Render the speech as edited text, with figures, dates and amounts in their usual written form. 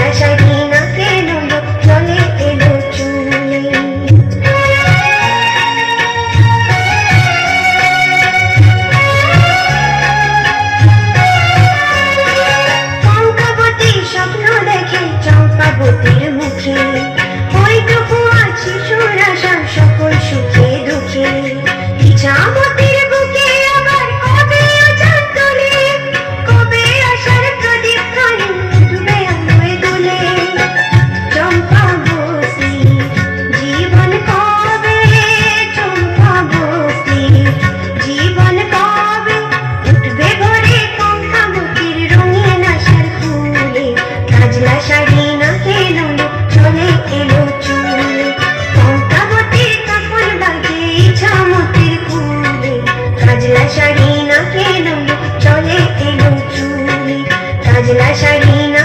কাজলা শাড়ি না কেন চলে এলো চুলে। চম্পাবতী স্বপ্ন দেখে চম্পাবতীর মুখে, ওইটুকু আছে সুরাশা সকল সুখে দুঃখে। ইছামতীর বুকে আবার কবে আচার তোলে, কবে আশার প্রদীপ খানি ডুবে আলোয় দোলে। চম্পাবতী জীবন কবে, চম্পাবতী জীবন কবে উঠবে ভরে চম্পাবতীর রঙিন আশার ফুলে। কাজলা শাড়ি না কেন চলে এলো চুলে, চম্পাবতীর কাপড় বাজে ইছামতীর ফুলে। কাজলা শাড়ি না কেন চলে এলো চুলে, কাজলা শাড়ি না